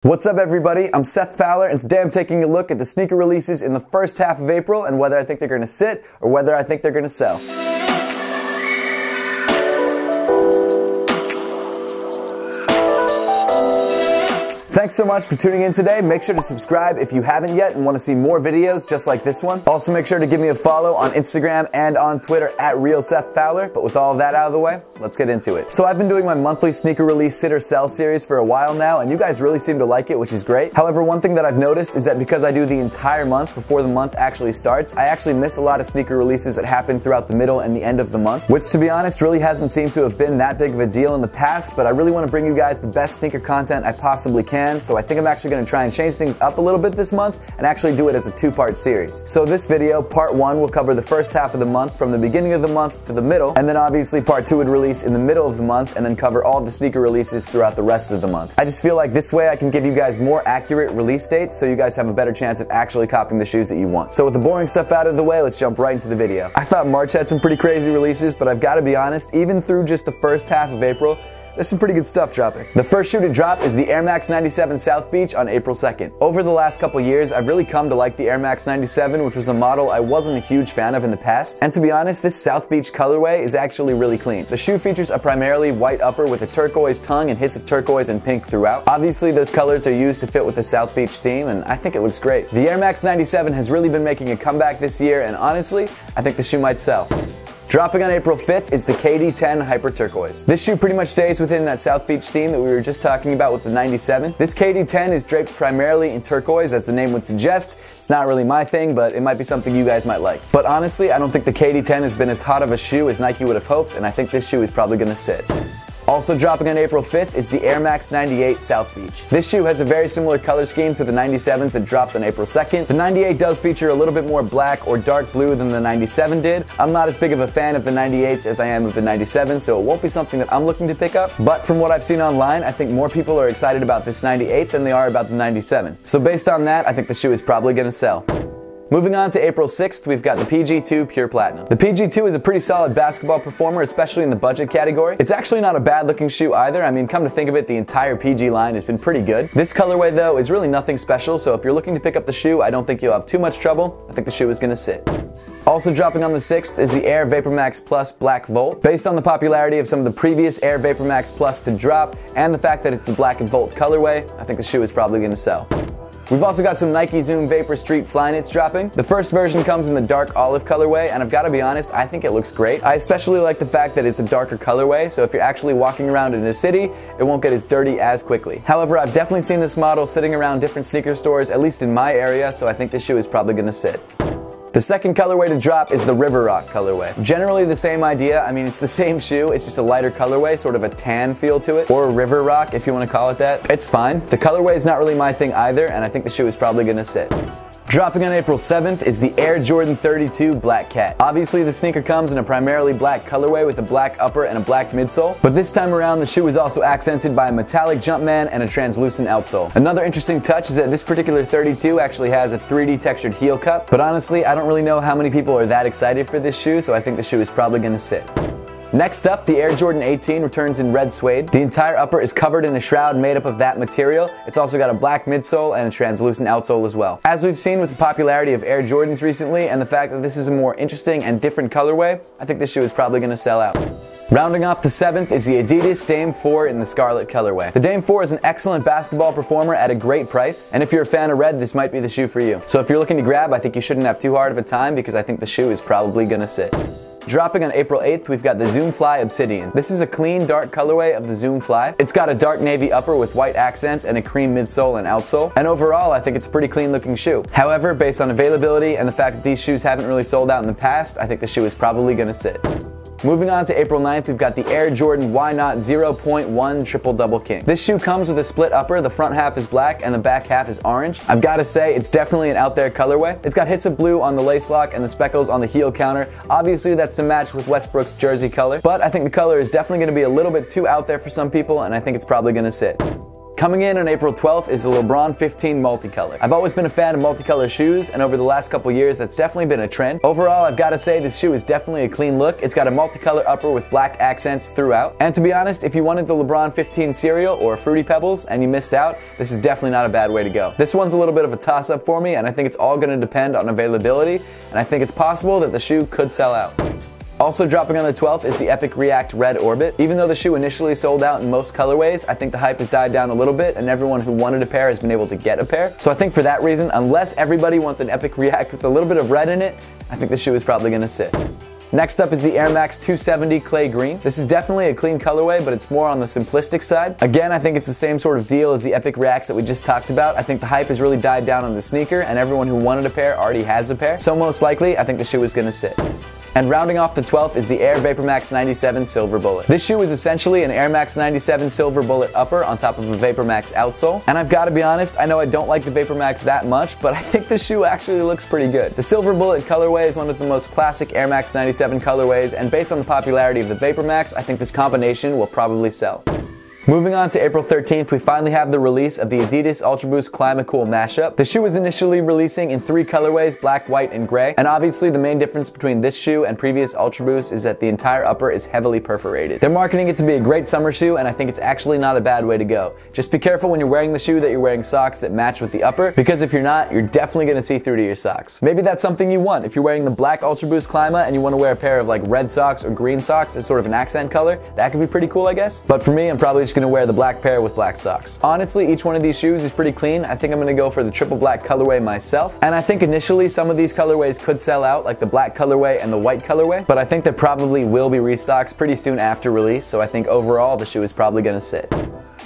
What's up everybody, I'm Seth Fowler and today I'm taking a look at the sneaker releases in the first half of April and whether I think they're going to sit or whether I think they're going to sell. Thanks so much for tuning in today. Make sure to subscribe if you haven't yet and want to see more videos just like this one. Also make sure to give me a follow on Instagram and on Twitter at RealSethFowler. But with all of that out of the way, let's get into it. So I've been doing my monthly sneaker release sit or sell series for a while now and you guys really seem to like it, which is great. However, one thing that I've noticed is that because I do the entire month before the month actually starts, I actually miss a lot of sneaker releases that happen throughout the middle and the end of the month, which to be honest really hasn't seemed to have been that big of a deal in the past, but I really want to bring you guys the best sneaker content I possibly can. So I think I'm actually going to try and change things up a little bit this month and actually do it as a two-part series. So this video, part one, will cover the first half of the month from the beginning of the month to the middle, and then obviously part two would release in the middle of the month and then cover all the sneaker releases throughout the rest of the month. I just feel like this way I can give you guys more accurate release dates so you guys have a better chance of actually copying the shoes that you want. So with the boring stuff out of the way, let's jump right into the video. I thought March had some pretty crazy releases, but I've got to be honest, even through just the first half of April, there's some pretty good stuff dropping. The first shoe to drop is the Air Max 97 South Beach on April 2nd. Over the last couple years, I've really come to like the Air Max 97, which was a model I wasn't a huge fan of in the past. And to be honest, this South Beach colorway is actually really clean. The shoe features a primarily white upper with a turquoise tongue and hits of turquoise and pink throughout. Obviously, those colors are used to fit with the South Beach theme, and I think it looks great. The Air Max 97 has really been making a comeback this year, and honestly, I think the shoe might sell. Dropping on April 5th is the KD10 Hyper Turquoise. This shoe pretty much stays within that South Beach theme that we were just talking about with the 97. This KD10 is draped primarily in turquoise, as the name would suggest. It's not really my thing, but it might be something you guys might like. But honestly, I don't think the KD10 has been as hot of a shoe as Nike would have hoped, and I think this shoe is probably going to sit. Also dropping on April 5th is the Air Max 98 South Beach. This shoe has a very similar color scheme to the 97s that dropped on April 2nd. The 98 does feature a little bit more black or dark blue than the 97 did. I'm not as big of a fan of the 98s as I am of the 97, so it won't be something that I'm looking to pick up. But from what I've seen online, I think more people are excited about this 98 than they are about the 97. So based on that, I think the shoe is probably going to sell. Moving on to April 6th, we've got the PG2 Pure Platinum. The PG2 is a pretty solid basketball performer, especially in the budget category. It's actually not a bad looking shoe either. I mean, come to think of it, the entire PG line has been pretty good. This colorway though is really nothing special, so if you're looking to pick up the shoe, I don't think you'll have too much trouble. I think the shoe is going to sit. Also dropping on the 6th is the Air Vapour Max Plus Black Volt. Based on the popularity of some of the previous Air Vapour Max Plus to drop, and the fact that it's the Black and Volt colorway, I think the shoe is probably going to sell. We've also got some Nike Zoom Vapor Street Flyknits dropping. The first version comes in the dark olive colorway, and I've got to be honest, I think it looks great. I especially like the fact that it's a darker colorway, so if you're actually walking around in a city, it won't get as dirty as quickly. However, I've definitely seen this model sitting around different sneaker stores, at least in my area, so I think this shoe is probably going to sit. The second colorway to drop is the River Rock colorway. Generally the same idea, I mean it's the same shoe, it's just a lighter colorway, sort of a tan feel to it, or River Rock if you want to call it that. It's fine. The colorway is not really my thing either, and I think the shoe is probably going to sit. Dropping on April 7th is the Air Jordan 32 Black Cat. Obviously the sneaker comes in a primarily black colorway with a black upper and a black midsole, but this time around the shoe is also accented by a metallic Jumpman and a translucent outsole. Another interesting touch is that this particular 32 actually has a 3D textured heel cup, but honestly I don't really know how many people are that excited for this shoe, so I think the shoe is probably going to sit. Next up, the Air Jordan 18 returns in red suede. The entire upper is covered in a shroud made up of that material. It's also got a black midsole and a translucent outsole as well. As we've seen with the popularity of Air Jordans recently and the fact that this is a more interesting and different colorway, I think this shoe is probably going to sell out. Rounding off the 7th is the Adidas Dame 4 in the Scarlet colorway. The Dame 4 is an excellent basketball performer at a great price, and if you're a fan of red, this might be the shoe for you. So if you're looking to grab, I think you shouldn't have too hard of a time because I think the shoe is probably going to sit. Dropping on April 8th, we've got the Zoom Fly Obsidian. This is a clean, dark colorway of the Zoom Fly. It's got a dark navy upper with white accents and a cream midsole and outsole. And overall, I think it's a pretty clean looking shoe. However, based on availability and the fact that these shoes haven't really sold out in the past, I think the shoe is probably going to sit. Moving on to April 9th, we've got the Air Jordan Why Not 0.1 Triple Double King. This shoe comes with a split upper, the front half is black and the back half is orange. I've got to say, it's definitely an out there colorway. It's got hits of blue on the lace lock and the speckles on the heel counter. Obviously that's to match with Westbrook's jersey color, but I think the color is definitely going to be a little bit too out there for some people, and I think it's probably going to sit. Coming in on April 12th is the LeBron 15 Multicolor. I've always been a fan of multicolor shoes, and over the last couple years that's definitely been a trend. Overall, I've got to say this shoe is definitely a clean look. It's got a multicolor upper with black accents throughout. And to be honest, if you wanted the LeBron 15 cereal or Fruity Pebbles and you missed out, this is definitely not a bad way to go. This one's a little bit of a toss-up for me, and I think it's all going to depend on availability, and I think it's possible that the shoe could sell out. Also dropping on the 12th is the Epic React Red Orbit. Even though the shoe initially sold out in most colorways, I think the hype has died down a little bit and everyone who wanted a pair has been able to get a pair. So I think for that reason, unless everybody wants an Epic React with a little bit of red in it, I think the shoe is probably going to sit. Next up is the Air Max 270 Klay Green. This is definitely a clean colorway, but it's more on the simplistic side. Again, I think it's the same sort of deal as the Epic Reacts that we just talked about. I think the hype has really died down on the sneaker, and everyone who wanted a pair already has a pair. So most likely, I think the shoe is going to sit. And rounding off the 12th is the Air Vapour Max 97 Silver Bullet. This shoe is essentially an Air Max 97 Silver Bullet upper on top of a Vapour Max outsole. And I've got to be honest, I know I don't like the Vapour Max that much, but I think this shoe actually looks pretty good. The Silver Bullet colorway is one of the most classic Air Max 97 colorways, and based on the popularity of the Vapour Max, I think this combination will probably sell. Moving on to April 13th, we finally have the release of the Adidas Ultra Boost Climate Cool Mashup. The shoe was initially releasing in 3 colorways, black, white, and gray. And obviously the main difference between this shoe and previous Ultra Boost is that the entire upper is heavily perforated. They're marketing it to be a great summer shoe, and I think it's actually not a bad way to go. Just be careful when you're wearing the shoe that you're wearing socks that match with the upper, because if you're not, you're definitely going to see through to your socks. Maybe that's something you want. If you're wearing the black Ultra Boost Clima and you want to wear a pair of like red socks or green socks as sort of an accent color, that could be pretty cool, I guess. But for me, I'm probably just going to wear the black pair with black socks. Honestly, each one of these shoes is pretty clean. I think I'm going to go for the triple black colorway myself. And I think initially some of these colorways could sell out, like the black colorway and the white colorway, but I think there probably will be restocks pretty soon after release, so I think overall the shoe is probably going to sit.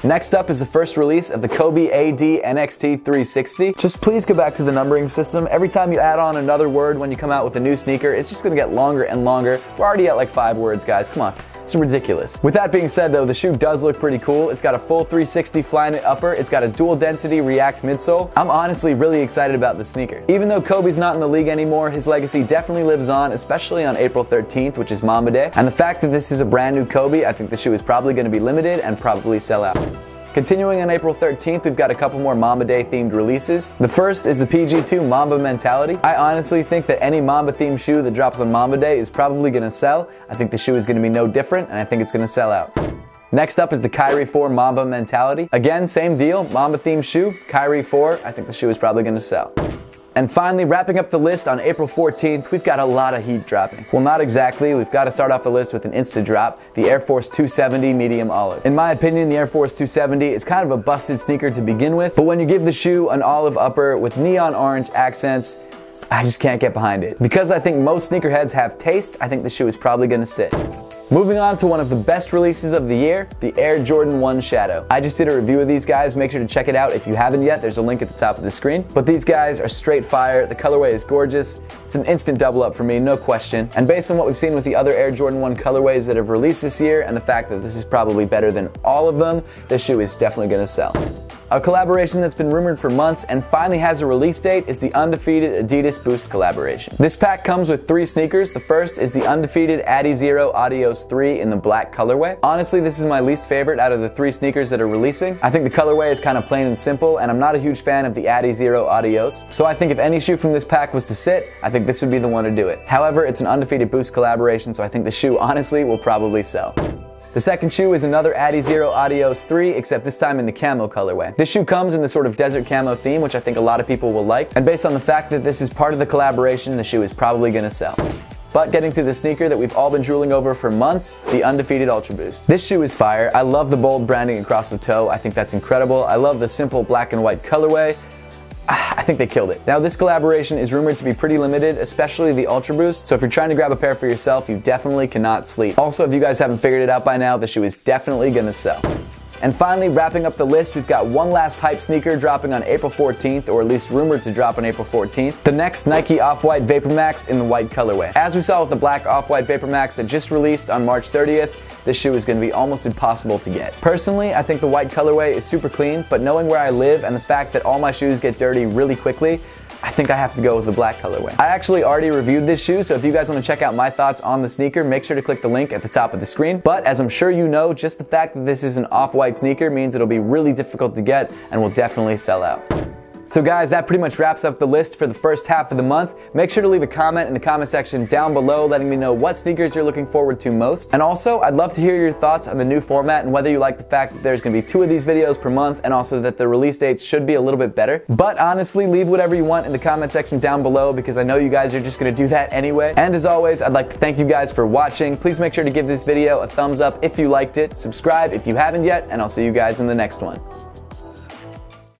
Next up is the first release of the Kobe AD NXT 360. Just please go back to the numbering system. Every time you add on another word when you come out with a new sneaker, it's just going to get longer and longer. We're already at like 5 words, guys. Come on. It's ridiculous. With that being said though, the shoe does look pretty cool. It's got a full 360 Flyknit upper. It's got a dual density React midsole. I'm honestly really excited about the sneaker. Even though Kobe's not in the league anymore, his legacy definitely lives on, especially on April 13th, which is Mamba Day. And the fact that this is a brand new Kobe, I think the shoe is probably going to be limited and probably sell out. Continuing on April 13th, we've got a couple more Mamba Day themed releases. The first is the PG2 Mamba Mentality. I honestly think that any Mamba themed shoe that drops on Mamba Day is probably going to sell. I think the shoe is going to be no different, and I think it's going to sell out. Next up is the Kyrie 4 Mamba Mentality. Again, same deal, Mamba themed shoe, Kyrie 4. I think the shoe is probably going to sell. And finally, wrapping up the list on April 14th, we've got a lot of heat dropping. Well, not exactly. We've got to start off the list with an insta drop, the Air Force 270 Medium Olive. In my opinion, the Air Force 270 is kind of a busted sneaker to begin with, but when you give the shoe an olive upper with neon orange accents, I just can't get behind it. Because I think most sneakerheads have taste, I think the shoe is probably going to sit. Moving on to one of the best releases of the year, the Air Jordan 1 Shadow. I just did a review of these guys. Make sure to check it out if you haven't yet. There's a link at the top of the screen. But these guys are straight fire. The colorway is gorgeous. It's an instant double up for me, no question. And based on what we've seen with the other Air Jordan 1 colorways that have released this year, and the fact that this is probably better than all of them, this shoe is definitely going to sell. A collaboration that's been rumored for months and finally has a release date is the Undefeated Adidas Boost collaboration. This pack comes with 3 sneakers. The first is the Undefeated Adizero Adios 3 in the black colorway. Honestly, this is my least favorite out of the 3 sneakers that are releasing. I think the colorway is kind of plain and simple, and I'm not a huge fan of the Adizero Adios. So I think if any shoe from this pack was to sit, I think this would be the one to do it. However, it's an Undefeated Boost collaboration, so I think the shoe honestly will probably sell. The second shoe is another Adizero Adios 3, except this time in the camo colorway. This shoe comes in the sort of desert camo theme, which I think a lot of people will like, and based on the fact that this is part of the collaboration, the shoe is probably going to sell. But getting to the sneaker that we've all been drooling over for months, the Undefeated Ultra Boost. This shoe is fire. I love the bold branding across the toe. I think that's incredible. I love the simple black and white colorway. I think they killed it. Now this collaboration is rumored to be pretty limited, especially the Ultra Boost, so if you're trying to grab a pair for yourself, you definitely cannot sleep. Also, if you guys haven't figured it out by now, the shoe is definitely gonna sell. And finally, wrapping up the list, we've got one last hype sneaker dropping on April 14th, or at least rumored to drop on April 14th. The next Nike Off-White Vapour Max in the white colorway. As we saw with the black Off-White Vapour Max that just released on March 30th, this shoe is going to be almost impossible to get. Personally, I think the white colorway is super clean, but knowing where I live and the fact that all my shoes get dirty really quickly, I think I have to go with the black colorway. I actually already reviewed this shoe, so if you guys want to check out my thoughts on the sneaker, make sure to click the link at the top of the screen. But as I'm sure you know, just the fact that this is an off-white sneaker means it'll be really difficult to get and will definitely sell out. So guys, that pretty much wraps up the list for the first half of the month. Make sure to leave a comment in the comment section down below letting me know what sneakers you're looking forward to most. And also, I'd love to hear your thoughts on the new format and whether you like the fact that there's going to be 2 of these videos per month and also that the release dates should be a little bit better. But honestly, leave whatever you want in the comment section down below because I know you guys are just going to do that anyway. And as always, I'd like to thank you guys for watching. Please make sure to give this video a thumbs up if you liked it, subscribe if you haven't yet, and I'll see you guys in the next one.